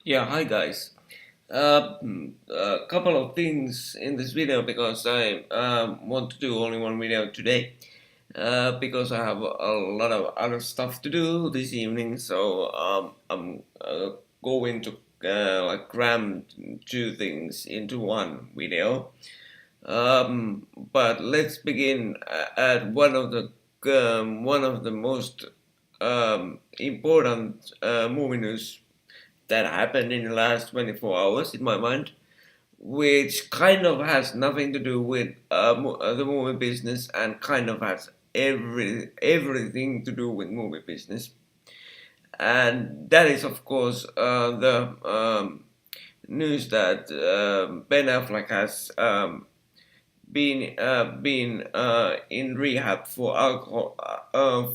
Yeah, hi guys. A couple of things in this video because I want to do only one video today because I have a lot of other stuff to do this evening. So I'm going to like cram two things into one video. But let's begin at one of the most important movie news that happened in the last 24 hours in my mind, which kind of has nothing to do with the movie business and kind of has everything to do with movie business. And that is, of course, the news that Ben Affleck has been in rehab for alcohol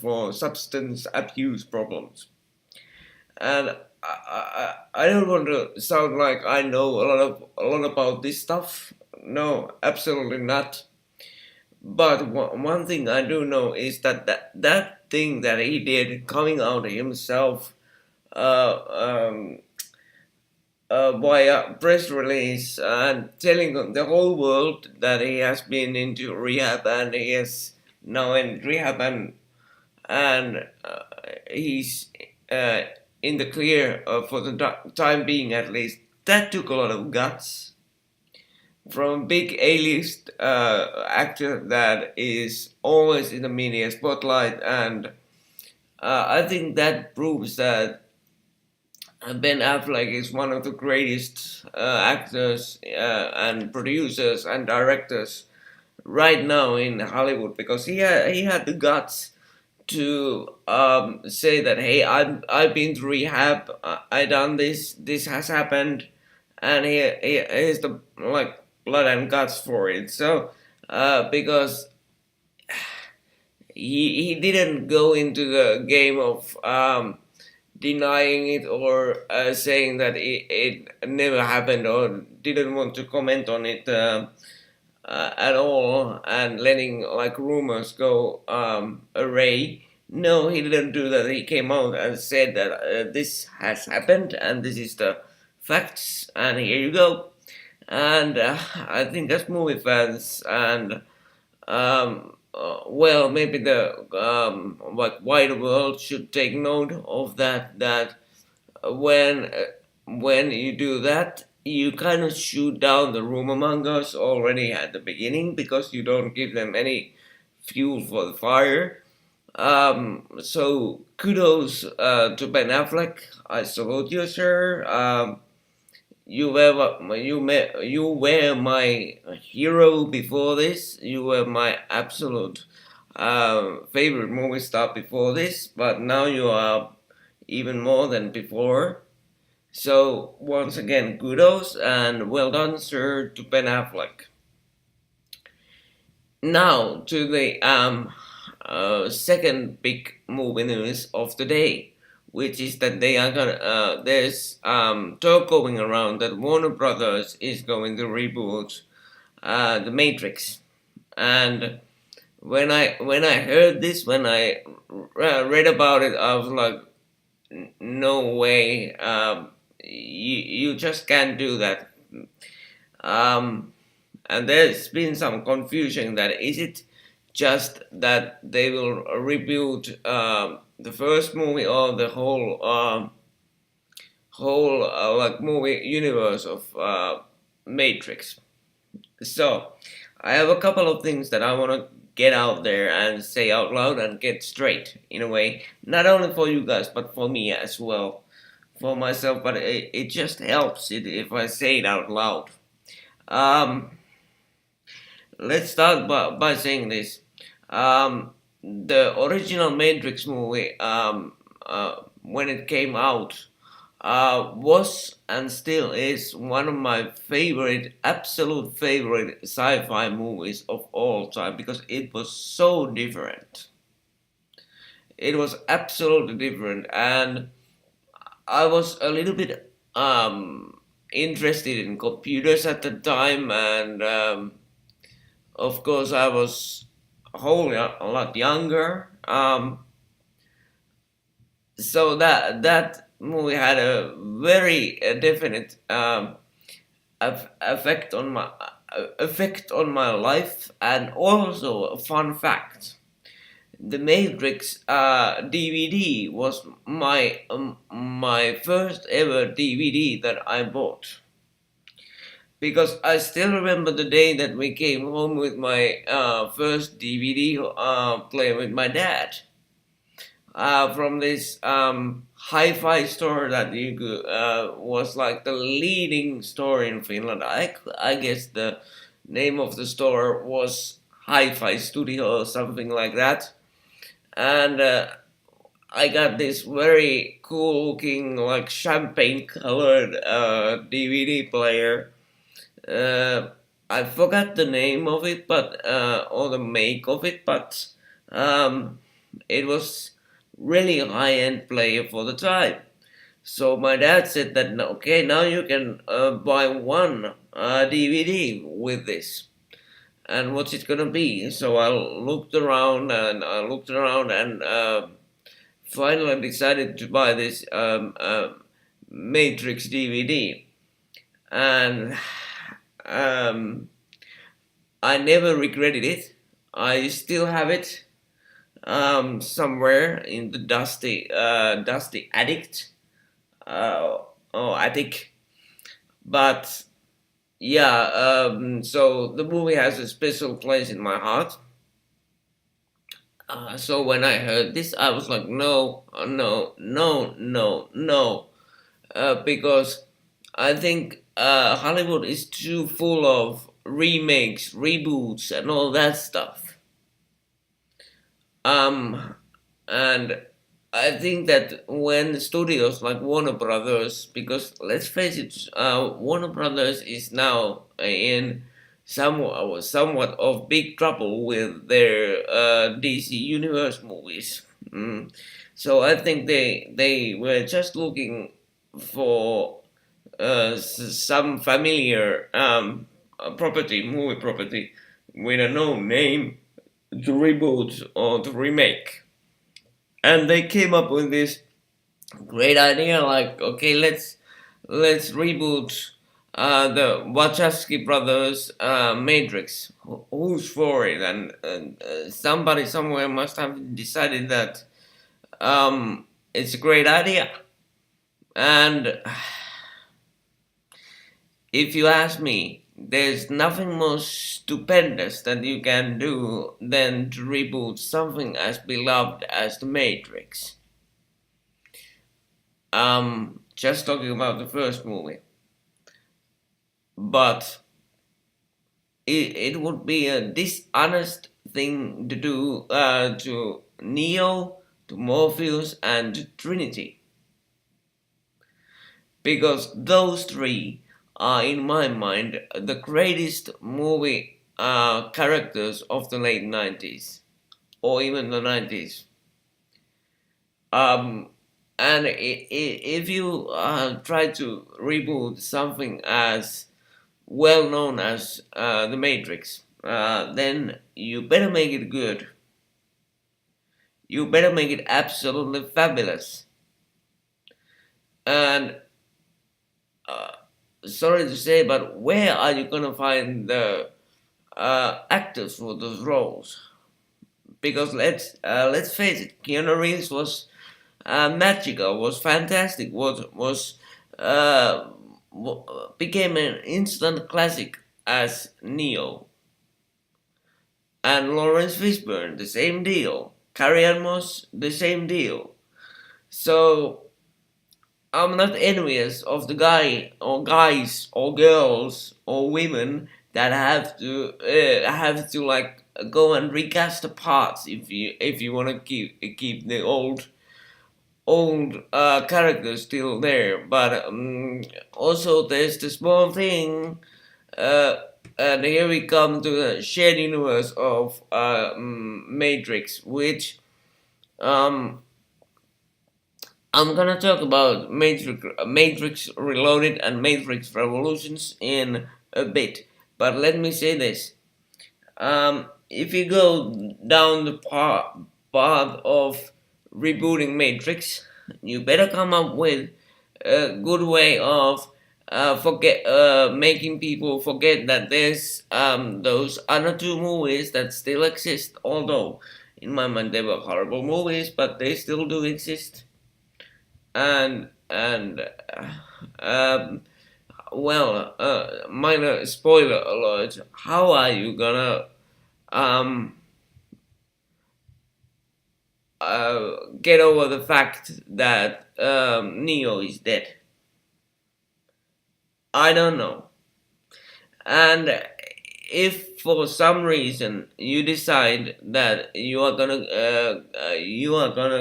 for substance abuse problems. And I don't want to sound like I know a lot about this stuff. No, absolutely not. But one thing I do know is that thing that he did, coming out himself uh, um, via press release and telling the whole world that he has been into rehab and he is now in rehab and he's uh, in the clear for the time being at least. That took a lot of guts from a big A-list actor that is always in the media spotlight, and I think that proves that Ben Affleck is one of the greatest actors and producers and directors right now in Hollywood because he had the guts to say that hey, I've been to rehab, I done this has happened, and he is the like blood and guts for it. So because he didn't go into the game of denying it or saying that it never happened or didn't want to comment on it at all and letting like rumors go array. No, he didn't do that. He came out and said that this has happened and this is the facts and here you go. And I think as movie fans and well, maybe the like wider world should take note of that. That when uh, when you do that, you kind of shoot down the rumor mongers already at the beginning because you don't give them any fuel for the fire. So kudos to Ben Affleck. I salute you, sir. You were my hero before this. You were my absolute favorite movie star before this, but now you are even more than before. So once again, kudos and well done, sir, to Ben Affleck. Now to the second big movie news of the day, which is that they are gonna there's talk going around that Warner Brothers is going to reboot the Matrix, and when I heard this, when I read about it, I was like, no way, you just can't do that. Um, and there's been some confusion that is it just that they will reboot the first movie or the whole like movie universe of Matrix. So I have a couple of things that I want to get out there and say out loud and get straight in a way, not only for you guys but for me as well, for myself. But it just helps it if I say it out loud. Um, let's start by saying this. The original Matrix movie, when it came out, was and still is one of my favorite, absolute favorite sci-fi movies of all time because it was so different. It was absolutely different, and I was a little bit interested in computers at the time, and of course I was a whole lot younger. So that movie had a very definite effect on my life, and also a fun fact. The Matrix DVD was my first ever DVD that I bought, because I still remember the day that we came home with my first DVD player with my dad from this hi-fi store that you could, was like the leading store in Finland. I guess the name of the store was Hi-Fi Studio or something like that. And I got this very cool looking, like champagne colored DVD player. Uh, I forgot the name of it, but or the make of it, but it was really high end player for the time. So my dad said that okay, now you can buy one DVD with this, and what's it gonna be? So I looked around and finally decided to buy this Matrix DVD, and um, I never regretted it. I still have it somewhere in the dusty attic, or attic. But yeah, so the movie has a special place in my heart. So when I heard this, I was like, no, no, no, no, no, because I think Hollywood is too full of remakes, reboots, and all that stuff. Um, and I think that when studios like Warner Brothers, because let's face it, Warner Brothers is now in somewhat of big trouble with their DC Universe movies. So I think they were just looking for some familiar movie property with a known name to reboot or to remake, and they came up with this great idea. Like, okay, let's reboot the Wachowski brothers Matrix. Who's for it? And somebody somewhere must have decided that it's a great idea. And if you ask me, there's nothing more stupendous that you can do than to reboot something as beloved as The Matrix. Just talking about the first movie. But it would be a dishonest thing to do to Neo, to Morpheus, and to Trinity. Because those three are, in my mind, the greatest movie characters of the late 90s, or even the 90s. And if you try to reboot something as well known as The Matrix, then you better make it good. You better make it absolutely fabulous. And sorry to say, but where are you gonna find the actors for those roles? Because let's face it, Keanu Reeves was magical, was fantastic, became an instant classic as Neo. And Lawrence Fishburne, the same deal. Carrie-Anne was the same deal. So I'm not envious of the guys or girls or women that have to like go and recast the parts if you want to keep the old characters still there. But also there's the small thing, and here we come to the shared universe of Matrix, which I'm gonna talk about Matrix Reloaded and Matrix Revolutions in a bit. But let me say this: if you go down the path of rebooting Matrix, you better come up with a good way of forget making people forget that there's those other two movies that still exist. Although in my mind they were horrible movies, but they still do exist. And um, well, minor spoiler alert. How are you gonna um, get over the fact that Neo is dead? I don't know. And if for some reason you decide that you are gonna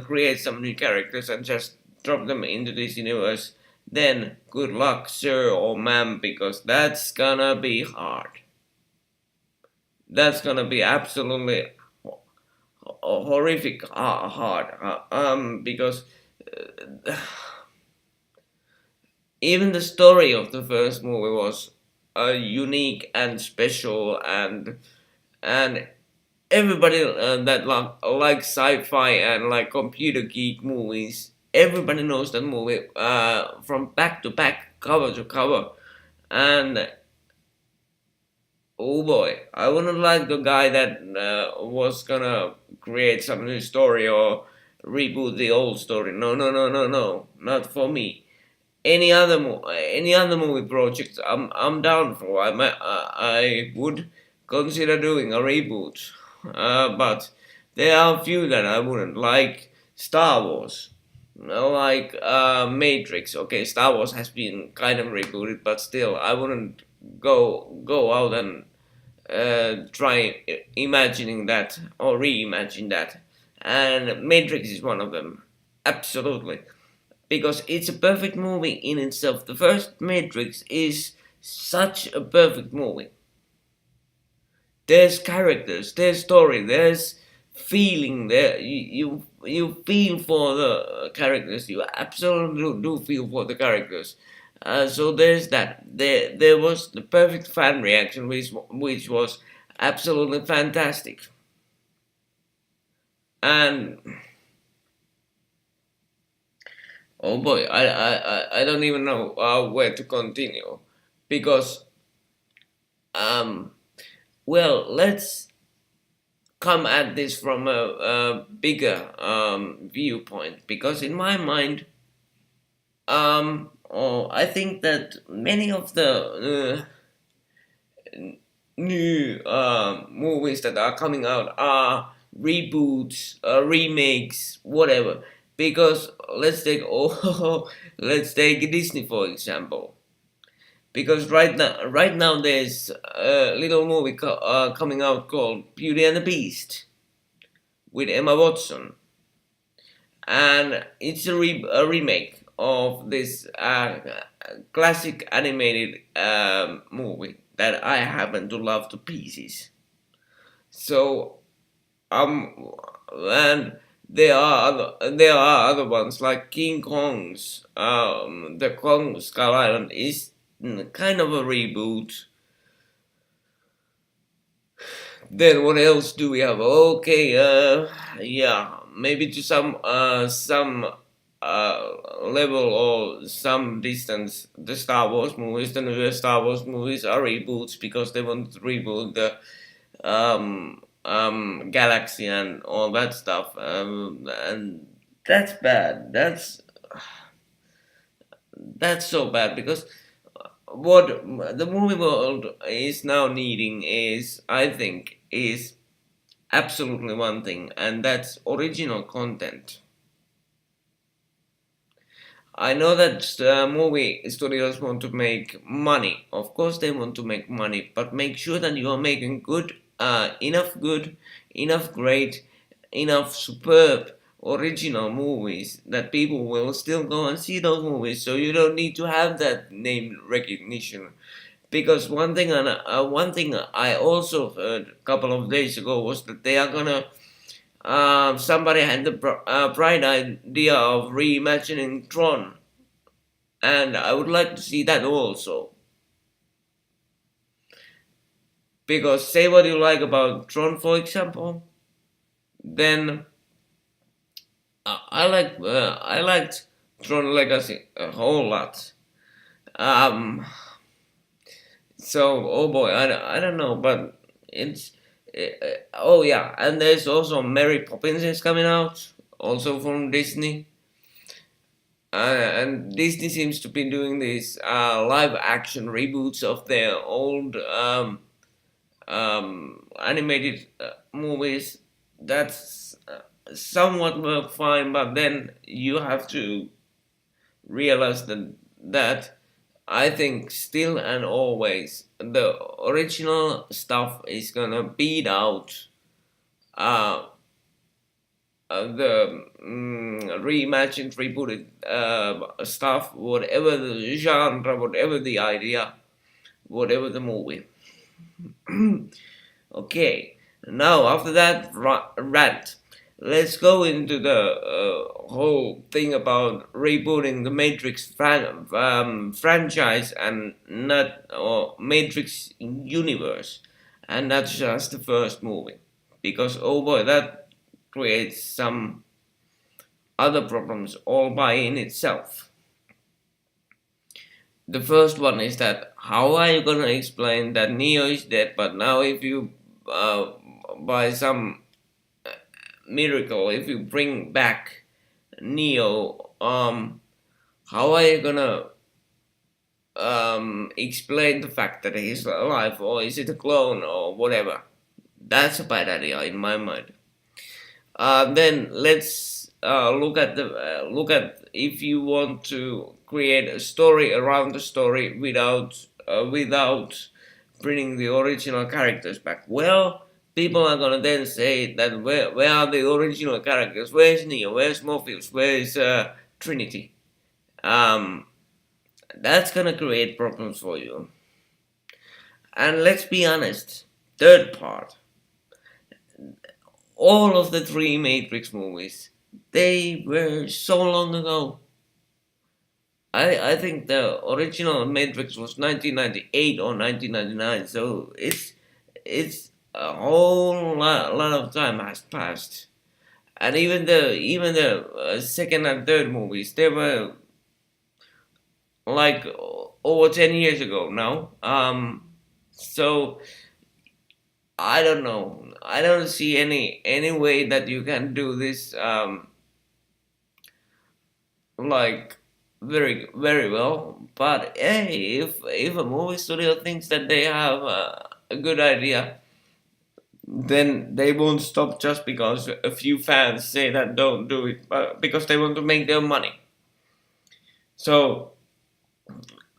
create some new characters and just drop them into this universe, then good luck, sir or ma'am, because that's gonna be hard. That's gonna be absolutely horrific hard. Because even the story of the first movie was unique and special, and everybody that like sci-fi and like computer geek movies, everybody knows that movie from back to back, cover to cover, and oh boy, I wouldn't like the guy that was gonna create some new story or reboot the old story. No, no, no, no, no, not for me. Any other movie project, I'm down for. I would consider doing a reboot, but there are a few that I wouldn't like. Star Wars, like Matrix. Okay, Star Wars has been kind of rebooted, but still, I wouldn't go out and try imagining that or reimagine that. And Matrix is one of them. Absolutely, because it's a perfect movie in itself. The first Matrix is such a perfect movie. There's characters, there's story, there's feeling. There, you feel for the characters. You absolutely do feel for the characters. So there's that. There was the perfect fan reaction, which was absolutely fantastic. And oh boy, I don't even know where to continue, because um well, let's come at this from a bigger viewpoint, because in my mind, I think that many of the new movies that are coming out are reboots, remakes, whatever. Because let's take Disney for example. Because right now there's a little movie coming out called Beauty and the Beast with Emma Watson, and it's a remake of this classic animated movie that I happen to love to pieces. So and there are other ones like King Kong's the Kong Skull Island is kind of a reboot. Then what else do we have? Okay, yeah, maybe to some level or some distance, the Star Wars movies, the newer Star Wars movies are reboots because they want to reboot the galaxy and all that stuff. And that's bad. That's so bad, because what the movie world is now needing is, I think, is absolutely one thing, and that's original content. I know that movie studios want to make money. Of course, they want to make money, but make sure that you are making good, enough great, enough superb original movies that people will still go and see those movies. So you don't need to have that name recognition. Because one thing I also heard a couple of days ago was that they are gonna. Somebody had the bright idea of reimagining Tron, and I would like to see that also. Because say what you like about Tron, for example, then I liked Tron Legacy a whole lot. Um, so, oh boy, I don't know, but it's. Oh yeah, and there's also Mary Poppins is coming out, also from Disney. And Disney seems to be doing these live action reboots of their old animated movies. That's somewhat work fine, but then you have to realize that I think still and always the original stuff is gonna beat out uh, the reimagined, rebooted stuff, whatever the genre, whatever the idea, whatever the movie. Okay, now after that rant, let's go into the whole thing about rebooting the Matrix franchise and not or Matrix universe, and that's just the first movie, because oh boy, that creates some other problems all by in itself. The first one is that how are you gonna explain that Neo is dead, but now if you by some miracle, if you bring back Neo, how are you gonna explain the fact that he's alive, or is it a clone, or whatever? That's a bad idea in my mind. Then let's look at if you want to create a story around the story without bringing the original characters back. Well, people are gonna then say that where are the original characters? Where's Neo? Where's Morpheus? Where's Trinity? Um, that's gonna create problems for you. And let's be honest. Third part, all of the three Matrix movies, they were so long ago. I think the original Matrix was 1998 or 1999, so it's a whole lot of time has passed. And even the second and third movies, they were like over 10 years ago now. So I don't know. I don't see any way that you can do this like very well. But hey, if a movie studio thinks that they have a good idea, then they won't stop just because a few fans say that don't do it, but because they want to make their money. So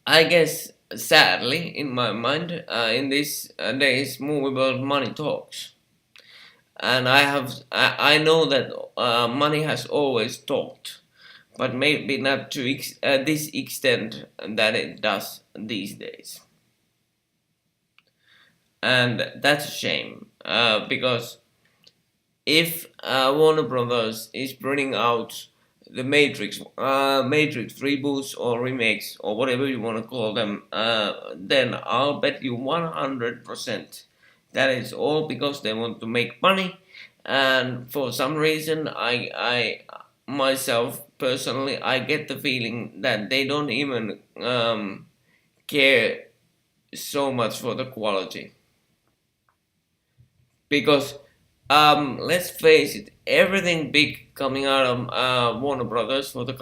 I guess sadly, in my mind, in this days, movie world, money talks. And I know that money has always talked, but maybe not to this extent that it does these days. And that's a shame, because if Warner Brothers is bringing out the Matrix reboots or remakes or whatever you want to call them, then I'll bet you 100% that it's all because they want to make money, and for some reason, I myself personally, I get the feeling that they don't even care so much for the quality, because let's face it, everything big coming out of Warner Brothers for the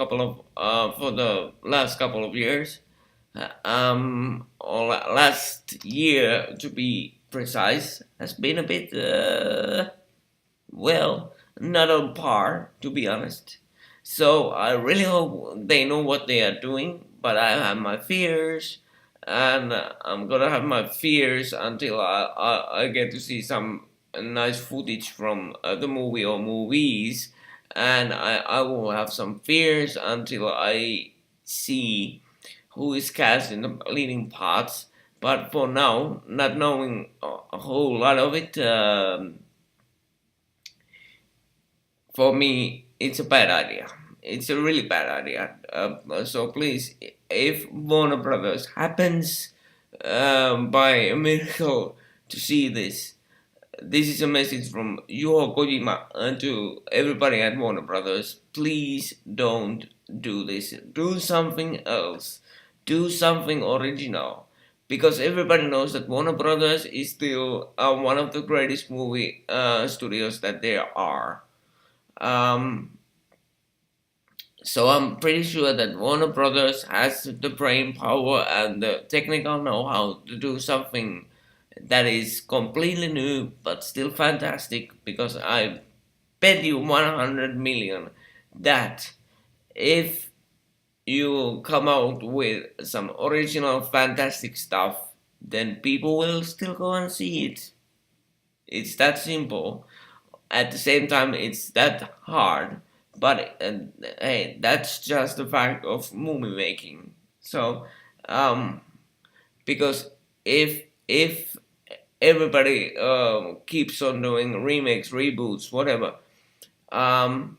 last couple of years, or last year to be precise, has been a bit well, not on par, to be honest. So I really hope they know what they are doing, but I have my fears, and I'm gonna have my fears until I get to see some nice footage from the movie or movies, and I will have some fears until I see who is cast in the leading parts. But for now, not knowing a whole lot of it, for me, it's a bad idea. It's a really bad idea. So please, if Warner Brothers happens by a miracle to see this, this is a message from Yuho Kojima to everybody at Warner Brothers. Please don't do this. Do something else. Do something original. Because everybody knows that Warner Brothers is still one of the greatest movie studios that there are. Um, so I'm pretty sure that Warner Brothers has the brain power and the technical know-how to do something that is completely new but still fantastic. Because I bet you 100 million that if you come out with some original fantastic stuff, then people will still go and see it. It's that simple. At the same time, it's that hard. But hey, that's just the fact of movie making. So, um, because if everybody keeps on doing remakes, reboots, whatever, um,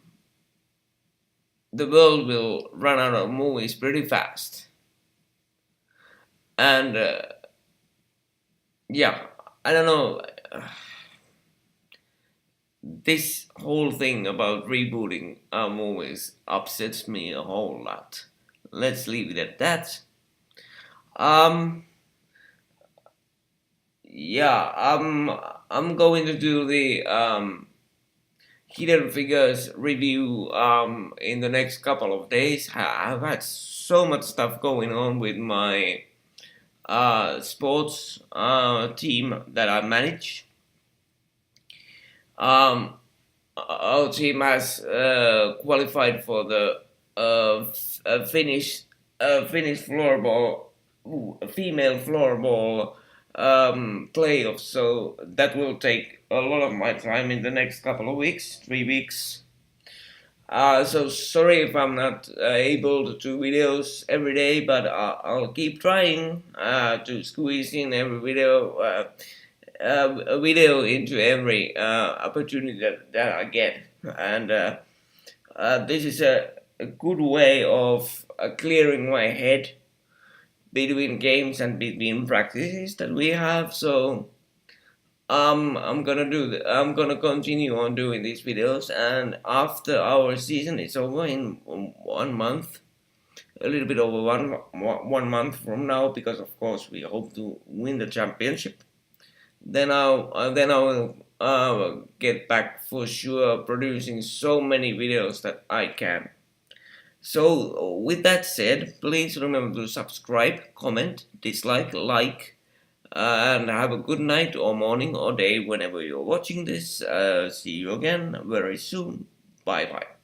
the world will run out of movies pretty fast. And yeah, I don't know. This whole thing about rebooting movies upsets me a whole lot. Let's leave it at that. Um, yeah, I'm going to do the Hidden Figures review in the next couple of days. I've had so much stuff going on with my sports team that I manage. Um, our team has qualified for the Finnish floorball, female floorball playoffs. So that will take a lot of my time in the next couple of weeks, 3 weeks. So sorry if I'm not able to do videos every day, but I'll keep trying to squeeze in every video. A video into every opportunity that I get, and this is a good way of clearing my head between games and between practices that we have. So I'm gonna continue on doing these videos, and after our season is over in 1 month, a little bit over 1 month from now, because of course we hope to win the championship. Then I will get back for sure producing so many videos that I can. So with that said, please remember to subscribe, comment, dislike, like, and have a good night or morning or day whenever you're watching this. See you again very soon. Bye bye.